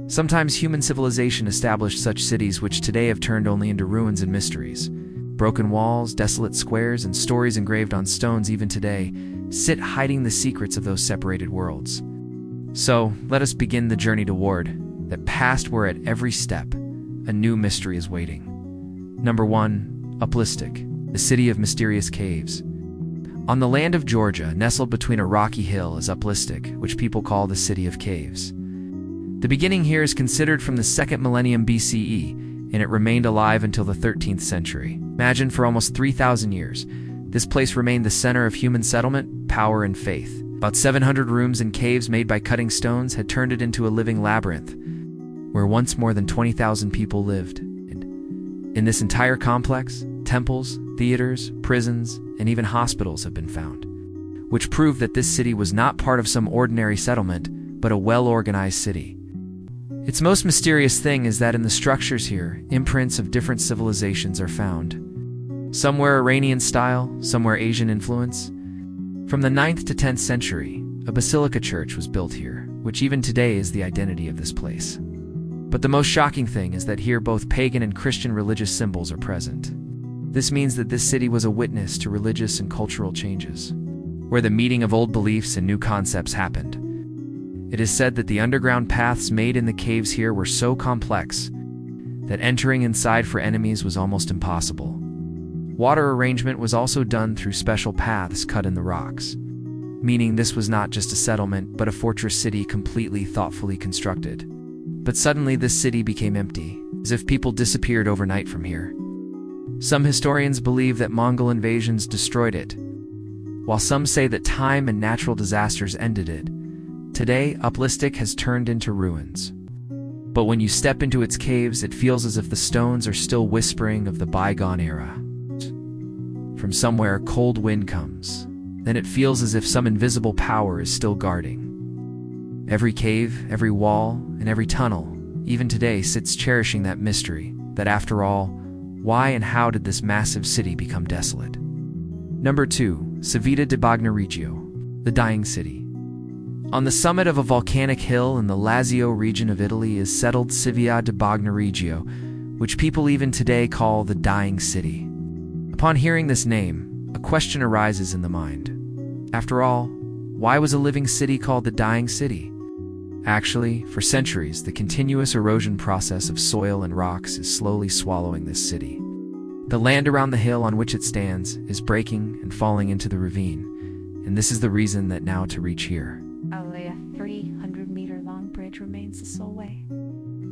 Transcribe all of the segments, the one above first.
Sometimes human civilization established such cities which today have turned only into ruins and mysteries. Broken walls, desolate squares, and stories engraved on stones even today sit hiding the secrets of those separated worlds. So, let us begin the journey toward that past where at every step, a new mystery is waiting. Number 1. Uplistic, the city of mysterious caves. On the land of Georgia, nestled between a rocky hill, is Uplistic, which people call the City of Caves. The beginning here is considered from the 2nd millennium BCE, and it remained alive until the 13th century. Imagine, for almost 3,000 years, this place remained the center of human settlement, power, and faith. About 700 rooms and caves made by cutting stones had turned it into a living labyrinth, where once more than 20,000 people lived. And in this entire complex, temples, theaters, prisons, and even hospitals have been found, which prove that this city was not part of some ordinary settlement, but a well-organized city. Its most mysterious thing is that in the structures here, imprints of different civilizations are found. Somewhere Iranian style, somewhere Asian influence. From the 9th to 10th century, a basilica church was built here, which even today is the identity of this place. But the most shocking thing is that here both pagan and Christian religious symbols are present. This means that this city was a witness to religious and cultural changes, where the meeting of old beliefs and new concepts happened. It is said that the underground paths made in the caves here were so complex that entering inside for enemies was almost impossible. Water arrangement was also done through special paths cut in the rocks, meaning this was not just a settlement but a fortress city completely thoughtfully constructed. But suddenly this city became empty, as if people disappeared overnight from here. Some historians believe that Mongol invasions destroyed it, while some say that time and natural disasters ended it. Today, Uplistic has turned into ruins. But when you step into its caves, it feels as if the stones are still whispering of the bygone era. From somewhere, a cold wind comes. Then it feels as if some invisible power is still guarding. Every cave, every wall, and every tunnel, even today, sits cherishing that mystery, that after all, why and how did this massive city become desolate? Number 2. Civita di Bagnaregio, the Dying City. On the summit of a volcanic hill in the Lazio region of Italy is settled Civita di Bagnaregio, which people even today call the Dying City. Upon hearing this name, a question arises in the mind. After all, why was a living city called the Dying City? Actually, for centuries, the continuous erosion process of soil and rocks is slowly swallowing this city. The land around the hill on which it stands is breaking and falling into the ravine, and this is the reason that now to reach here, only a 300-meter-long bridge remains the sole way.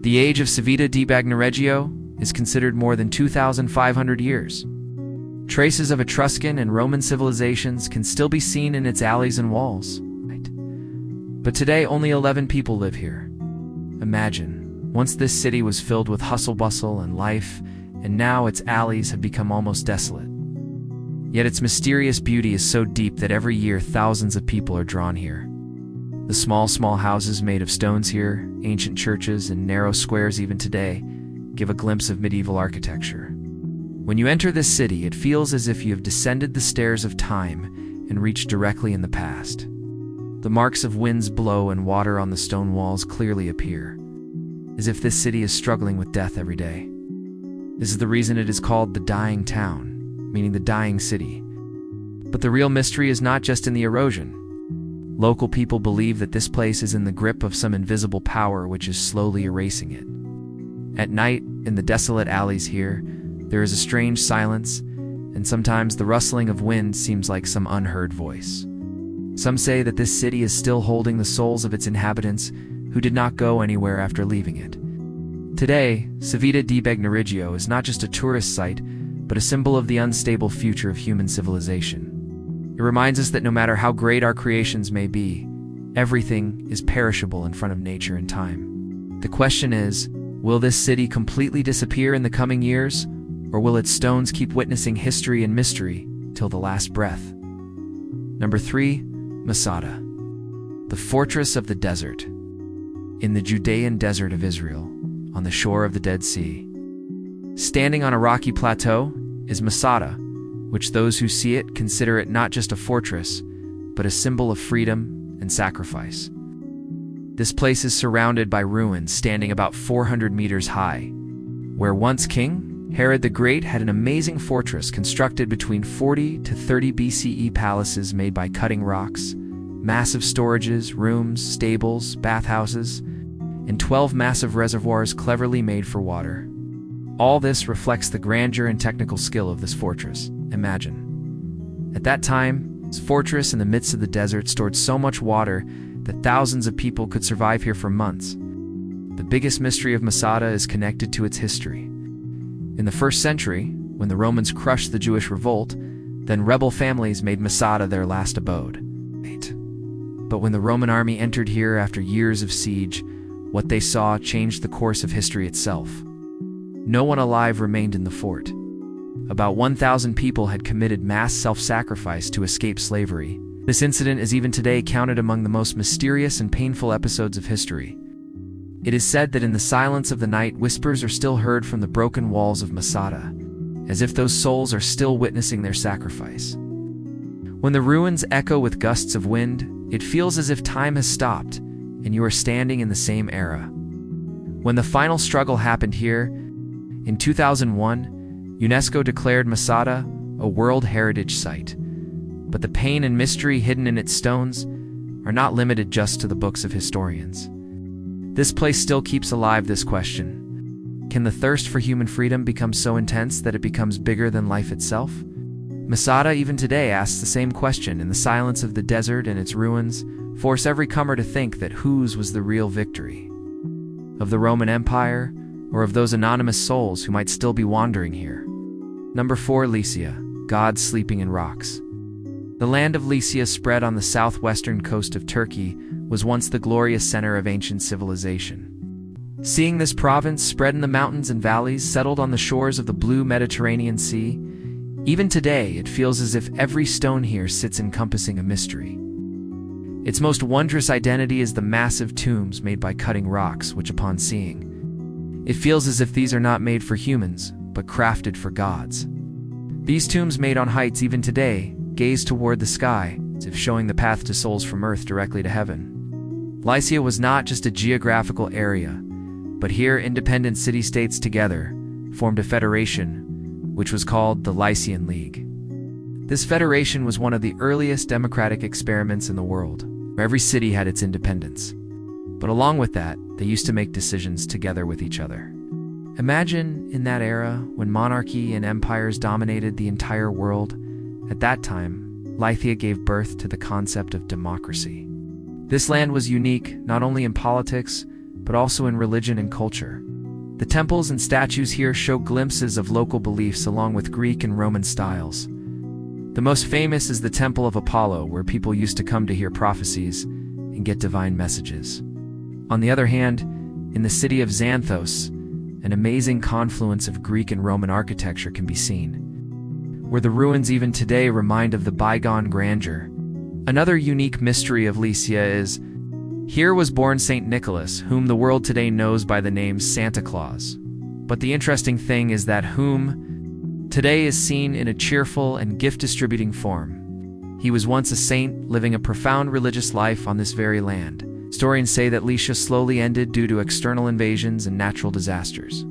The age of Civita di Bagnaregio is considered more than 2,500 years. Traces of Etruscan and Roman civilizations can still be seen in its alleys and walls. But today, only 11 people live here. Imagine, once this city was filled with hustle-bustle and life, and now its alleys have become almost desolate. Yet its mysterious beauty is so deep that every year thousands of people are drawn here. The small houses made of stones here, ancient churches, and narrow squares even today, give a glimpse of medieval architecture. When you enter this city, it feels as if you have descended the stairs of time and reached directly in the past. The marks of winds blow and water on the stone walls clearly appear, as if this city is struggling with death every day. This is the reason it is called the Dying Town, meaning the dying city. But the real mystery is not just in the erosion. Local people believe that this place is in the grip of some invisible power which is slowly erasing it. At night, in the desolate alleys here, there is a strange silence, and sometimes the rustling of wind seems like some unheard voice. Some say that this city is still holding the souls of its inhabitants who did not go anywhere after leaving it. Today, Civita di Bagnaregio is not just a tourist site, but a symbol of the unstable future of human civilization. It reminds us that no matter how great our creations may be, everything is perishable in front of nature and time. The question is, will this city completely disappear in the coming years, or will its stones keep witnessing history and mystery till the last breath? Number 3. Masada, the fortress of the desert. In the Judean desert of Israel, on the shore of the Dead Sea, standing on a rocky plateau, is Masada, which those who see it consider it not just a fortress, but a symbol of freedom and sacrifice. This place is surrounded by ruins standing about 400 meters high. Where once King Herod the Great had an amazing fortress constructed between 40 to 30 BCE, palaces made by cutting rocks, massive storages, rooms, stables, bathhouses, and 12 massive reservoirs cleverly made for water. All this reflects the grandeur and technical skill of this fortress. Imagine. At that time, this fortress in the midst of the desert stored so much water that thousands of people could survive here for months. The biggest mystery of Masada is connected to its history. In the 1st century, when the Romans crushed the Jewish revolt, then rebel families made Masada their last abode. But when the Roman army entered here after years of siege, what they saw changed the course of history itself. No one alive remained in the fort. About 1,000 people had committed mass self-sacrifice to escape slavery. This incident is even today counted among the most mysterious and painful episodes of history. It is said that in the silence of the night, whispers are still heard from the broken walls of Masada, as if those souls are still witnessing their sacrifice. When the ruins echo with gusts of wind, it feels as if time has stopped, and you are standing in the same era. When the final struggle happened here, in 2001, UNESCO declared Masada a World Heritage Site. But the pain and mystery hidden in its stones are not limited just to the books of historians. This place still keeps alive this question: can the thirst for human freedom become so intense that it becomes bigger than life itself? Masada even today asks the same question, and the silence of the desert and its ruins force every comer to think that whose was the real victory? Of the Roman Empire, or of those anonymous souls who might still be wandering here? Number 4. Lycia, gods sleeping in rocks. The land of Lycia, spread on the southwestern coast of Turkey, was once the glorious center of ancient civilization. Seeing this province spread in the mountains and valleys settled on the shores of the blue Mediterranean Sea, even today it feels as if every stone here sits encompassing a mystery. Its most wondrous identity is the massive tombs made by cutting rocks, which upon seeing, it feels as if these are not made for humans, but crafted for gods. These tombs, made on heights even today, gaze toward the sky, as if showing the path to souls from earth directly to heaven. Lycia was not just a geographical area, but here independent city-states together formed a federation, which was called the Lycian League. This federation was one of the earliest democratic experiments in the world, where every city had its independence. But along with that, they used to make decisions together with each other. Imagine in that era when monarchy and empires dominated the entire world. At that time, Lycia gave birth to the concept of democracy. This land was unique not only in politics, but also in religion and culture. The temples and statues here show glimpses of local beliefs along with Greek and Roman styles. The most famous is the Temple of Apollo, where people used to come to hear prophecies and get divine messages. On the other hand, in the city of Xanthos, an amazing confluence of Greek and Roman architecture can be seen, where the ruins even today remind of the bygone grandeur. Another unique mystery of Lycia is, here was born Saint Nicholas, whom the world today knows by the name Santa Claus. But the interesting thing is that whom today is seen in a cheerful and gift-distributing form. He was once a saint, living a profound religious life on this very land. Historians say that Lycia slowly ended due to external invasions and natural disasters.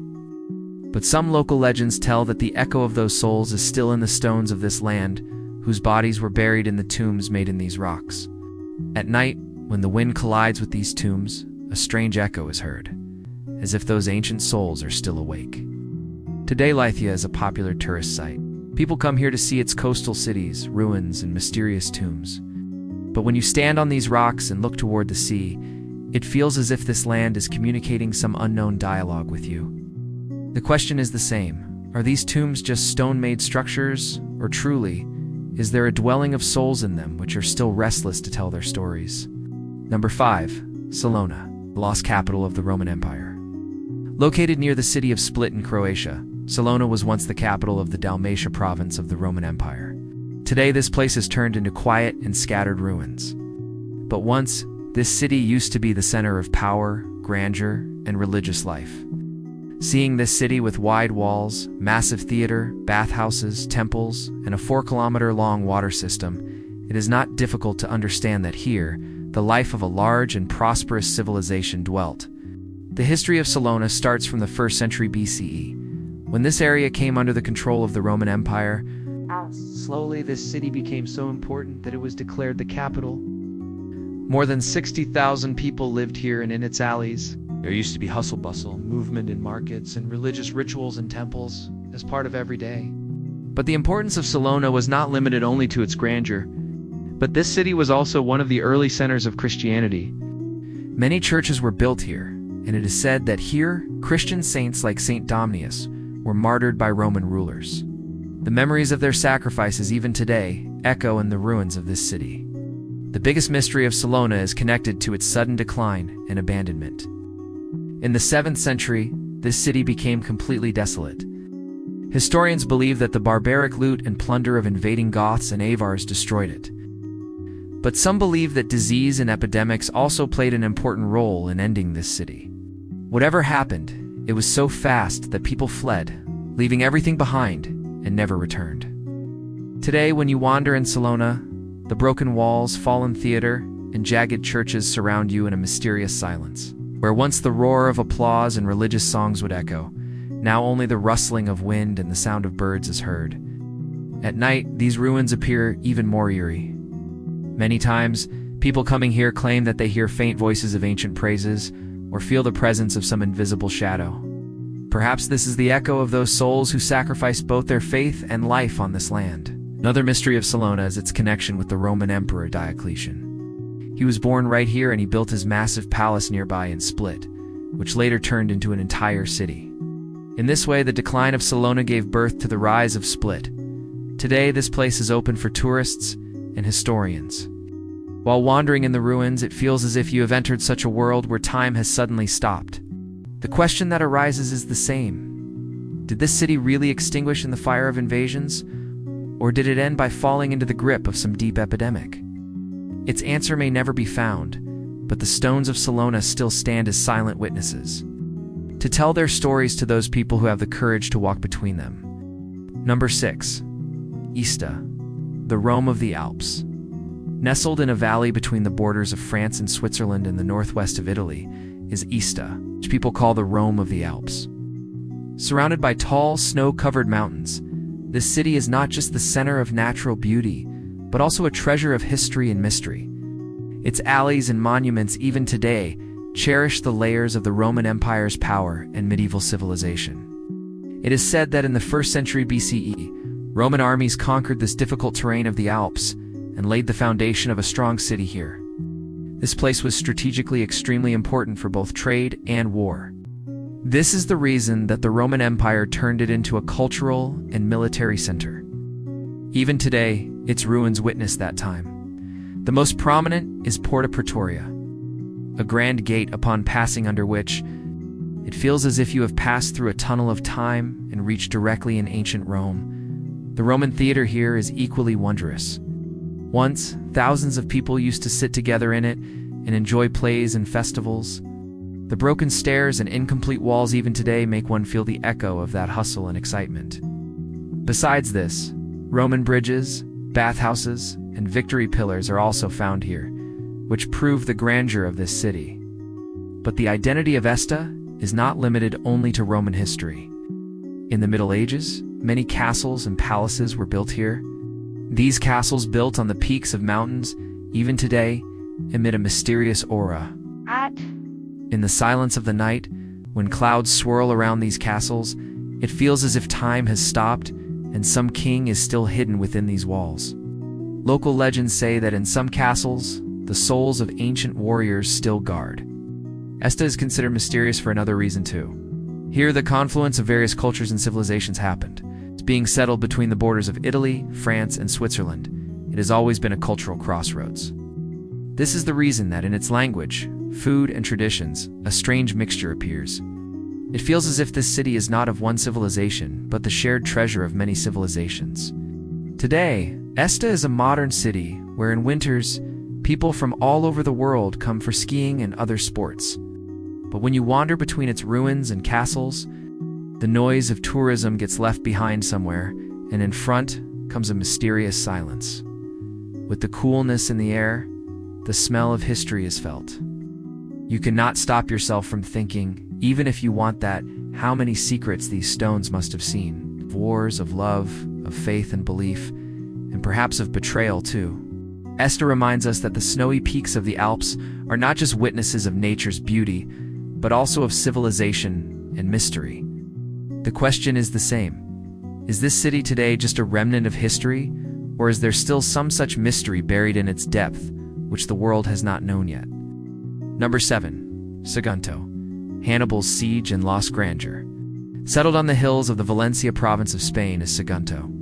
But some local legends tell that the echo of those souls is still in the stones of this land, whose bodies were buried in the tombs made in these rocks. At night, when the wind collides with these tombs, a strange echo is heard, as if those ancient souls are still awake. Today, Lycia is a popular tourist site. People come here to see its coastal cities, ruins, and mysterious tombs. But when you stand on these rocks and look toward the sea, it feels as if this land is communicating some unknown dialogue with you. The question is the same: are these tombs just stone-made structures, or truly, is there a dwelling of souls in them which are still restless to tell their stories? Number 5. Salona, the lost capital of the Roman Empire. Located near the city of Split in Croatia, Salona was once the capital of the Dalmatia province of the Roman Empire. Today, this place has turned into quiet and scattered ruins. But once, this city used to be the center of power, grandeur, and religious life. Seeing this city with wide walls, massive theater, bathhouses, temples, and a 4-kilometer-long water system, it is not difficult to understand that here, the life of a large and prosperous civilization dwelt. The history of Salona starts from the 1st century BCE, when this area came under the control of the Roman Empire. Slowly, this city became so important that it was declared the capital. More than 60,000 people lived here and in its alleys. There used to be hustle-bustle, movement in markets, and religious rituals in temples as part of every day. But the importance of Salona was not limited only to its grandeur, but this city was also one of the early centers of Christianity. Many churches were built here, and it is said that here, Christian saints like Saint Domnius were martyred by Roman rulers. The memories of their sacrifices even today echo in the ruins of this city. The biggest mystery of Salona is connected to its sudden decline and abandonment. In the 7th century, this city became completely desolate. Historians believe that the barbaric loot and plunder of invading Goths and Avars destroyed it. But some believe that disease and epidemics also played an important role in ending this city. Whatever happened, it was so fast that people fled, leaving everything behind, and never returned. Today, when you wander in Salona, the broken walls, fallen theater, and jagged churches surround you in a mysterious silence. Where once the roar of applause and religious songs would echo, now only the rustling of wind and the sound of birds is heard. At night, these ruins appear even more eerie. Many times, people coming here claim that they hear faint voices of ancient praises or feel the presence of some invisible shadow. Perhaps this is the echo of those souls who sacrificed both their faith and life on this land. Another mystery of Salona is its connection with the Roman Emperor Diocletian. He was born right here and he built his massive palace nearby in Split, which later turned into an entire city. In this way, the decline of Salona gave birth to the rise of Split. Today, this place is open for tourists and historians. While wandering in the ruins, it feels as if you have entered such a world where time has suddenly stopped. The question that arises is the same. Did this city really extinguish in the fire of invasions? Or did it end by falling into the grip of some deep epidemic? Its answer may never be found, but the stones of Salona still stand as silent witnesses, to tell their stories to those people who have the courage to walk between them. Number 6. Ista, the Rome of the Alps. Nestled in a valley between the borders of France and Switzerland in the northwest of Italy is Ista, which people call the Rome of the Alps. Surrounded by tall, snow-covered mountains, this city is not just the center of natural beauty, but also a treasure of history and mystery. Its alleys and monuments even today cherish the layers of the Roman Empire's power and medieval civilization. It is said that in the 1st century BCE, Roman armies conquered this difficult terrain of the Alps and laid the foundation of a strong city here. This place was strategically extremely important for both trade and war. This is the reason that the Roman Empire turned it into a cultural and military center. Even today, its ruins witness that time. The most prominent is Porta Praetoria, a grand gate upon passing under which it feels as if you have passed through a tunnel of time and reached directly in ancient Rome. The Roman theater here is equally wondrous. Once, thousands of people used to sit together in it and enjoy plays and festivals. The broken stairs and incomplete walls even today make one feel the echo of that hustle and excitement. Besides this, Roman bridges, bathhouses, and victory pillars are also found here, which prove the grandeur of this city. But the identity of Esta is not limited only to Roman history. In the Middle Ages, many castles and palaces were built here. These castles, built on the peaks of mountains, even today, emit a mysterious aura. In the silence of the night, when clouds swirl around these castles, it feels as if time has stopped and some king is still hidden within these walls. Local legends say that in some castles, the souls of ancient warriors still guard. Esta is considered mysterious for another reason too. Here, the confluence of various cultures and civilizations happened. It's being settled between the borders of Italy, France, and Switzerland. It has always been a cultural crossroads. This is the reason that in its language, food, and traditions, a strange mixture appears. It feels as if this city is not of one civilization, but the shared treasure of many civilizations. Today, Esta is a modern city where in winters, people from all over the world come for skiing and other sports. But when you wander between its ruins and castles, the noise of tourism gets left behind somewhere, and in front comes a mysterious silence. With the coolness in the air, the smell of history is felt. You cannot stop yourself from thinking, even if you want that, how many secrets these stones must have seen. Of wars, of love, of faith and belief, and perhaps of betrayal too. Esther reminds us that the snowy peaks of the Alps are not just witnesses of nature's beauty, but also of civilization and mystery. The question is the same. Is this city today just a remnant of history, or is there still some such mystery buried in its depth, which the world has not known yet? Number 7. Sagunto, Hannibal's siege and lost grandeur. Settled on the hills of the Valencia province of Spain is Sagunto.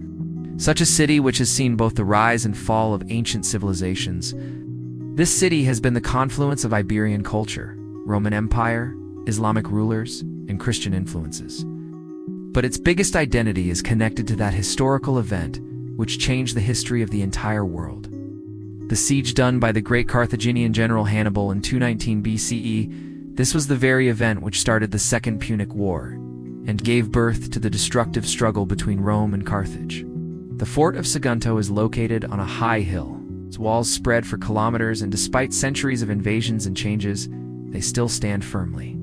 Such a city which has seen both the rise and fall of ancient civilizations. This city has been the confluence of Iberian culture, Roman Empire, Islamic rulers, and Christian influences. But its biggest identity is connected to that historical event which changed the history of the entire world. The siege done by the great Carthaginian general Hannibal in 219 BCE, this was the very event which started the Second Punic War and gave birth to the destructive struggle between Rome and Carthage. The fort of Sagunto is located on a high hill. Its walls spread for kilometers, and despite centuries of invasions and changes, they still stand firmly.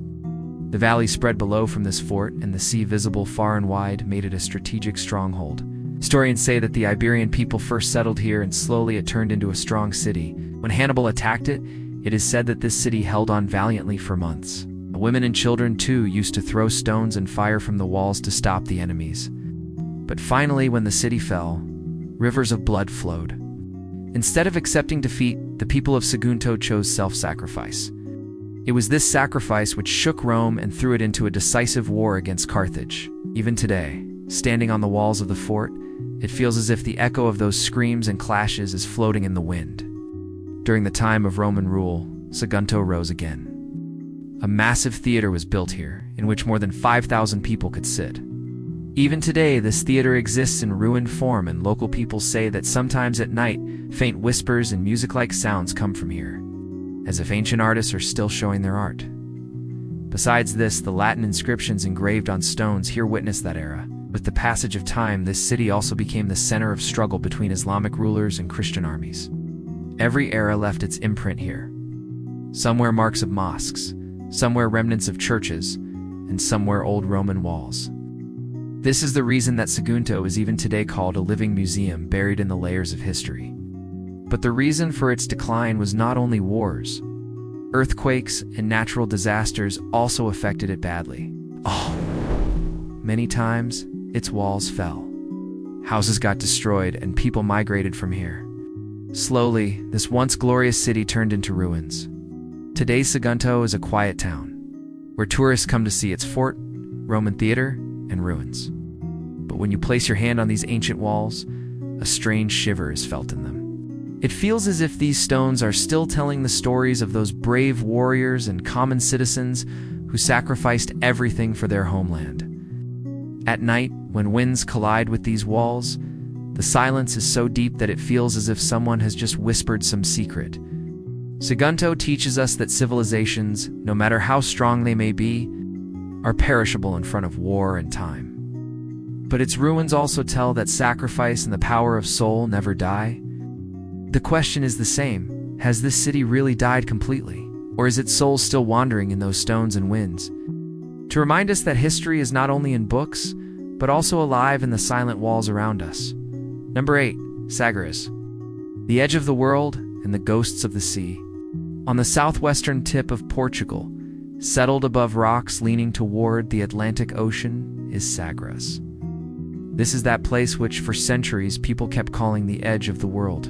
The valley spread below from this fort, and the sea visible far and wide made it a strategic stronghold. Historians say that the Iberian people first settled here, and slowly it turned into a strong city. When Hannibal attacked it, it is said that this city held on valiantly for months. The women and children, too, used to throw stones and fire from the walls to stop the enemies. But finally, when the city fell, rivers of blood flowed. Instead of accepting defeat, the people of Sagunto chose self-sacrifice. It was this sacrifice which shook Rome and threw it into a decisive war against Carthage. Even today, standing on the walls of the fort, it feels as if the echo of those screams and clashes is floating in the wind. During the time of Roman rule, Sagunto rose again. A massive theater was built here, in which more than 5,000 people could sit. Even today, this theater exists in ruined form, and local people say that sometimes at night, faint whispers and music-like sounds come from here, as if ancient artists are still showing their art. Besides this, the Latin inscriptions engraved on stones here witness that era. With the passage of time, this city also became the center of struggle between Islamic rulers and Christian armies. Every era left its imprint here. Somewhere marks of mosques, somewhere remnants of churches, and somewhere old Roman walls. This is the reason that Sagunto is even today called a living museum buried in the layers of history. But the reason for its decline was not only wars. Earthquakes and natural disasters also affected it badly. Many times, its walls fell. Houses got destroyed and people migrated from here. Slowly, this once glorious city turned into ruins. Today's Sagunto is a quiet town, where tourists come to see its fort, Roman theater, and ruins. But when you place your hand on these ancient walls, a strange shiver is felt in them. It feels as if these stones are still telling the stories of those brave warriors and common citizens who sacrificed everything for their homeland. At night, when winds collide with these walls, the silence is so deep that it feels as if someone has just whispered some secret. Sagunto teaches us that civilizations, no matter how strong they may be, are perishable in front of war and time. But its ruins also tell that sacrifice and the power of soul never die. The question is the same: has this city really died completely? Or is its soul still wandering in those stones and winds? To remind us that history is not only in books, but also alive in the silent walls around us. Number 8. Sagres, the edge of the world and the ghosts of the sea. On the southwestern tip of Portugal, settled above rocks leaning toward the Atlantic Ocean, is Sagres. This is that place which, for centuries, people kept calling the edge of the world.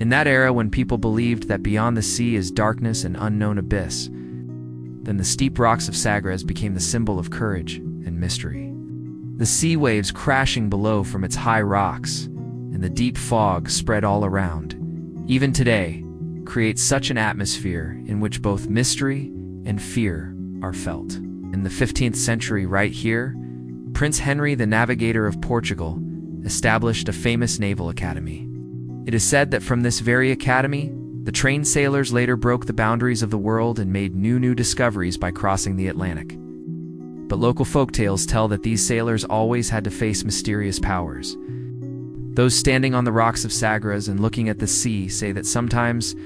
In that era, when people believed that beyond the sea is darkness and unknown abyss, then the steep rocks of Sagres became the symbol of courage and mystery. The sea waves crashing below from its high rocks, and the deep fog spread all around, even today, create such an atmosphere in which both mystery and fear are felt. In the 15th century, right here, Prince Henry, the navigator of Portugal, established a famous naval academy. It is said that from this very academy, the trained sailors later broke the boundaries of the world and made new discoveries by crossing the Atlantic. But local folktales tell that these sailors always had to face mysterious powers. Those standing on the rocks of Sagres and looking at the sea say that sometimes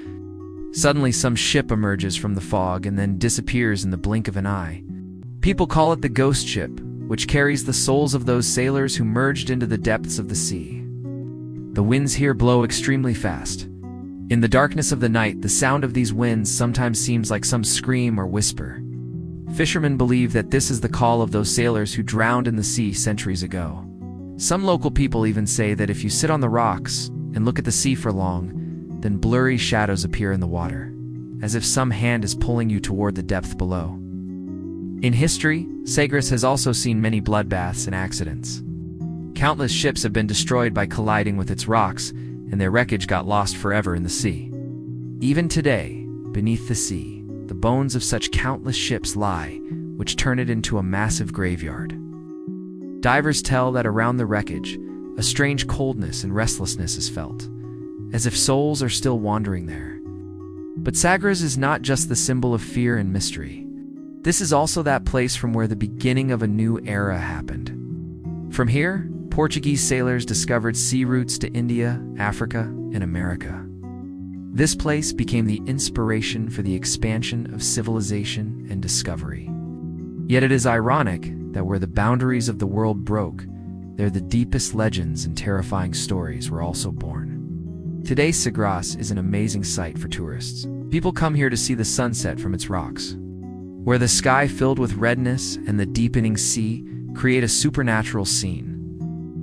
Suddenly, some ship emerges from the fog and then disappears in the blink of an eye. People call it the ghost ship, which carries the souls of those sailors who merged into the depths of the sea. The winds here blow extremely fast. In the darkness of the night, the sound of these winds sometimes seems like some scream or whisper. Fishermen believe that this is the call of those sailors who drowned in the sea centuries ago. Some local people even say that if you sit on the rocks and look at the sea for long, then blurry shadows appear in the water, as if some hand is pulling you toward the depth below. In history, Sagres has also seen many bloodbaths and accidents. Countless ships have been destroyed by colliding with its rocks, and their wreckage got lost forever in the sea. Even today, beneath the sea, the bones of such countless ships lie, which turn it into a massive graveyard. Divers tell that around the wreckage, a strange coldness and restlessness is felt, as if souls are still wandering there. But Sagres is not just the symbol of fear and mystery. This is also that place from where the beginning of a new era happened. From here, Portuguese sailors discovered sea routes to India, Africa, and America. This place became the inspiration for the expansion of civilization and discovery. Yet it is ironic that where the boundaries of the world broke, there the deepest legends and terrifying stories were also born. Today, Sagres is an amazing sight for tourists. People come here to see the sunset from its rocks, where the sky filled with redness and the deepening sea create a supernatural scene.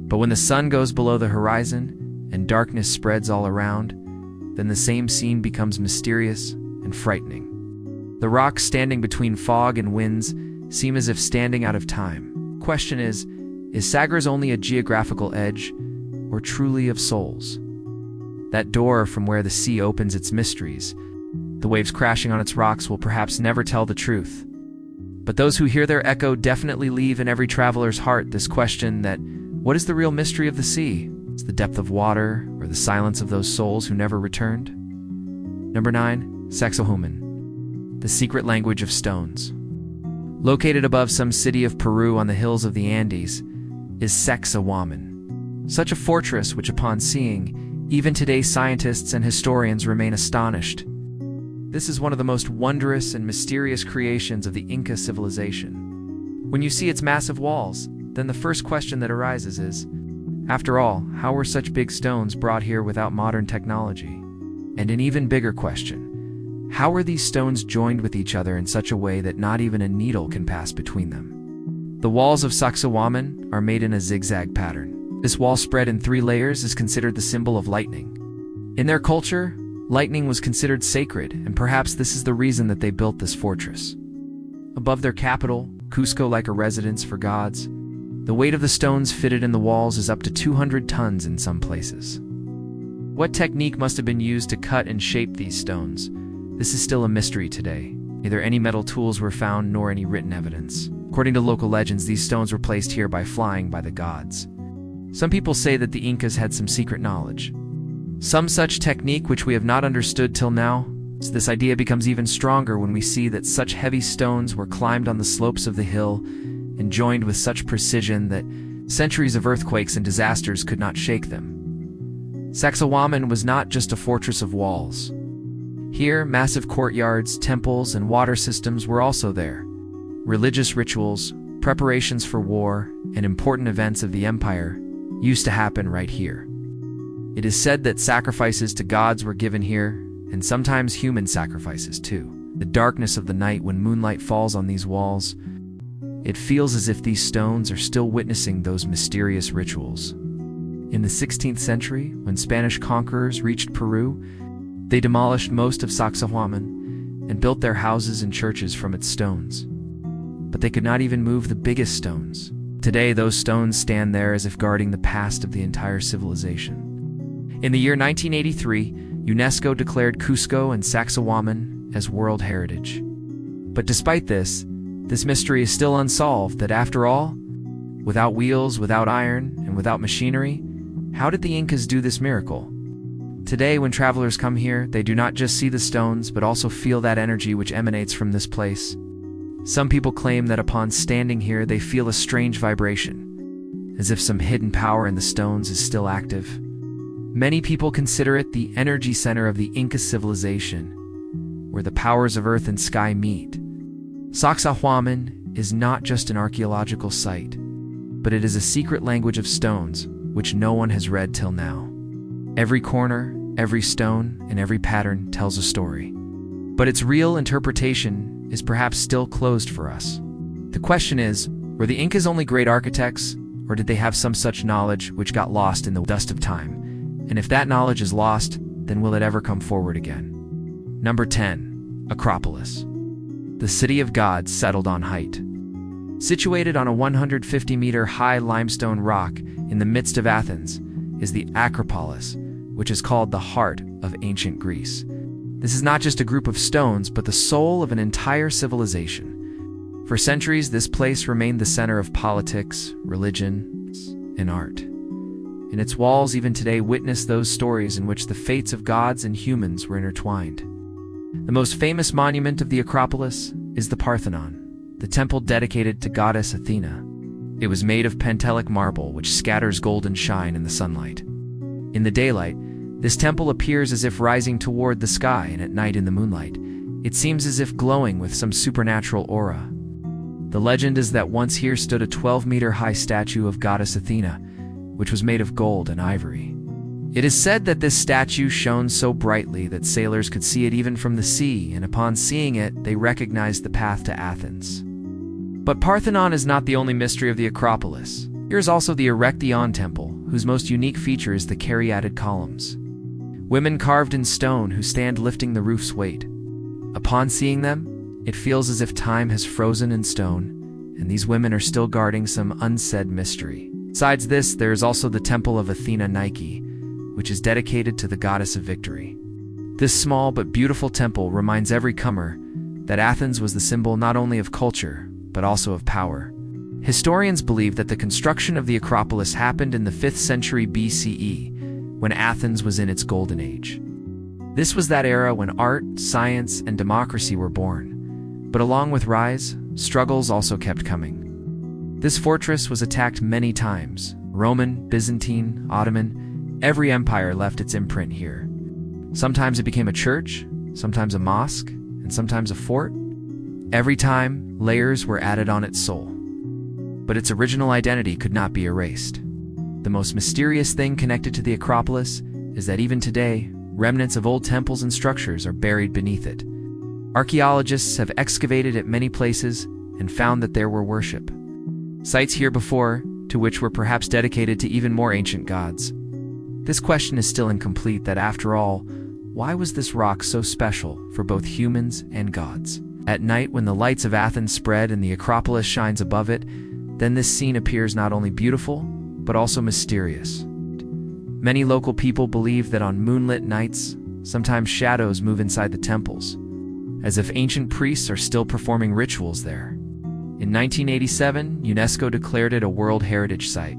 But when the sun goes below the horizon and darkness spreads all around, then the same scene becomes mysterious and frightening. The rocks standing between fog and winds seem as if standing out of time. Question is Sagres only a geographical edge or truly of souls? That door from where the sea opens its mysteries, the waves crashing on its rocks will perhaps never tell the truth. But those who hear their echo definitely leave in every traveler's heart this question that, what is the real mystery of the sea? Is the depth of water or the silence of those souls who never returned? Number 9. Sacsayhuaman, the secret language of stones. Located above some city of Peru on the hills of the Andes is Sacsayhuaman, such a fortress which upon seeing, even today scientists and historians remain astonished. This is one of the most wondrous and mysterious creations of the Inca civilization. When you see its massive walls, then the first question that arises is, after all, how were such big stones brought here without modern technology? And an even bigger question, how were these stones joined with each other in such a way that not even a needle can pass between them? The walls of Sacsayhuaman are made in a zigzag pattern. This wall spread in 3 layers is considered the symbol of lightning. In their culture, lightning was considered sacred, and perhaps this is the reason that they built this fortress. Above their capital, Cusco, like a residence for gods, the weight of the stones fitted in the walls is up to 200 tons in some places. What technique must have been used to cut and shape these stones? This is still a mystery today. Neither any metal tools were found nor any written evidence. According to local legends, these stones were placed here by flying by the gods. Some people say that the Incas had some secret knowledge. Some such technique which we have not understood till now. So this idea becomes even stronger when we see that such heavy stones were climbed on the slopes of the hill and joined with such precision that centuries of earthquakes and disasters could not shake them. Sacsayhuaman was not just a fortress of walls. Here, massive courtyards, temples, and water systems were also there. Religious rituals, preparations for war, and important events of the empire used to happen right here. It is said that sacrifices to gods were given here, and sometimes human sacrifices too. The darkness of the night when moonlight falls on these walls, it feels as if these stones are still witnessing those mysterious rituals. In the 16th century, when Spanish conquerors reached Peru, they demolished most of Sacsayhuaman and built their houses and churches from its stones. But they could not even move the biggest stones. Today, those stones stand there as if guarding the past of the entire civilization. In the year 1983, UNESCO declared Cusco and Sacsayhuaman as World Heritage. But despite this mystery is still unsolved that after all, without wheels, without iron, and without machinery, how did the Incas do this miracle? Today, when travelers come here, they do not just see the stones, but also feel that energy which emanates from this place. Some people claim that upon standing here, they feel a strange vibration, as if some hidden power in the stones is still active. Many people consider it the energy center of the Inca civilization, where the powers of earth and sky meet. Sacsayhuaman is not just an archaeological site, but it is a secret language of stones which no one has read till now. Every corner, every stone, and every pattern tells a story. But its real interpretation is perhaps still closed for us. The question is, were the Incas only great architects, or did they have some such knowledge which got lost in the dust of time? And if that knowledge is lost, then will it ever come forward again? Number 10. Acropolis. The city of gods settled on height. Situated on a 150-meter-high limestone rock in the midst of Athens is the Acropolis, which is called the heart of ancient Greece. This is not just a group of stones, but the soul of an entire civilization. For centuries, this place remained the center of politics, religion, and art. And its walls even today witness those stories in which the fates of gods and humans were intertwined. The most famous monument of the Acropolis is the Parthenon, the temple dedicated to goddess Athena. It was made of Pentelic marble, which scatters golden shine in the sunlight. In the daylight, this temple appears as if rising toward the sky, and at night in the moonlight, it seems as if glowing with some supernatural aura. The legend is that once here stood a 12-meter-high statue of goddess Athena, which was made of gold and ivory. It is said that this statue shone so brightly that sailors could see it even from the sea, and upon seeing it, they recognized the path to Athens. But Parthenon is not the only mystery of the Acropolis. Here is also the Erechtheion Temple, whose most unique feature is the caryatid columns. Women carved in stone who stand lifting the roof's weight. Upon seeing them, it feels as if time has frozen in stone, and these women are still guarding some unsaid mystery. Besides this, there is also the Temple of Athena Nike, which is dedicated to the goddess of victory. This small but beautiful temple reminds every comer that Athens was the symbol not only of culture, but also of power. Historians believe that the construction of the Acropolis happened in the 5th century BCE, when Athens was in its golden age. This was that era when art, science, and democracy were born. But along with rise, struggles also kept coming. This fortress was attacked many times. Roman, Byzantine, Ottoman, every empire left its imprint here. Sometimes it became a church, sometimes a mosque, and sometimes a fort. Every time, layers were added on its soul. But its original identity could not be erased. The most mysterious thing connected to the Acropolis is that even today, remnants of old temples and structures are buried beneath it. Archaeologists have excavated at many places and found that there were worship sites here before, to which were perhaps dedicated to even more ancient gods. This question is still incomplete, that after all, why was this rock so special for both humans and gods? At night, when the lights of Athens spread and the Acropolis shines above it, then this scene appears not only beautiful, but also mysterious. Many local people believe that on moonlit nights, sometimes shadows move inside the temples, as if ancient priests are still performing rituals there. In 1987, UNESCO declared it a World Heritage Site.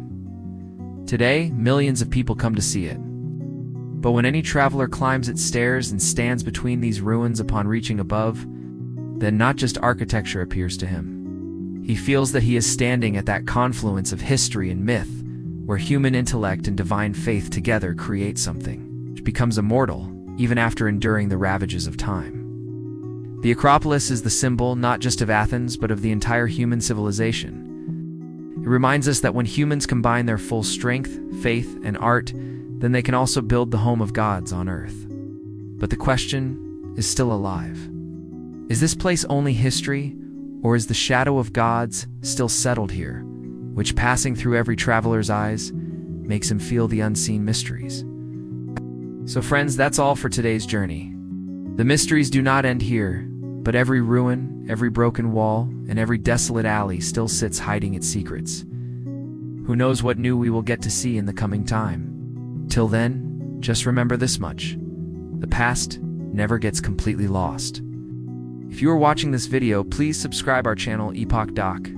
Today, millions of people come to see it. But when any traveler climbs its stairs and stands between these ruins upon reaching above, then not just architecture appears to him. He feels that he is standing at that confluence of history and myth, where human intellect and divine faith together create something which becomes immortal, even after enduring the ravages of time. The Acropolis is the symbol not just of Athens, but of the entire human civilization. It reminds us that when humans combine their full strength, faith, and art, then they can also build the home of gods on earth. But the question is still alive. Is this place only history, or is the shadow of gods still settled here, which, passing through every traveler's eyes, makes him feel the unseen mysteries? So friends, that's all for today's journey. The mysteries do not end here, but every ruin, every broken wall, and every desolate alley still sits hiding its secrets. Who knows what new we will get to see in the coming time? Till then, just remember this much: the past never gets completely lost. If you are watching this video, please subscribe our channel Epoch Doc.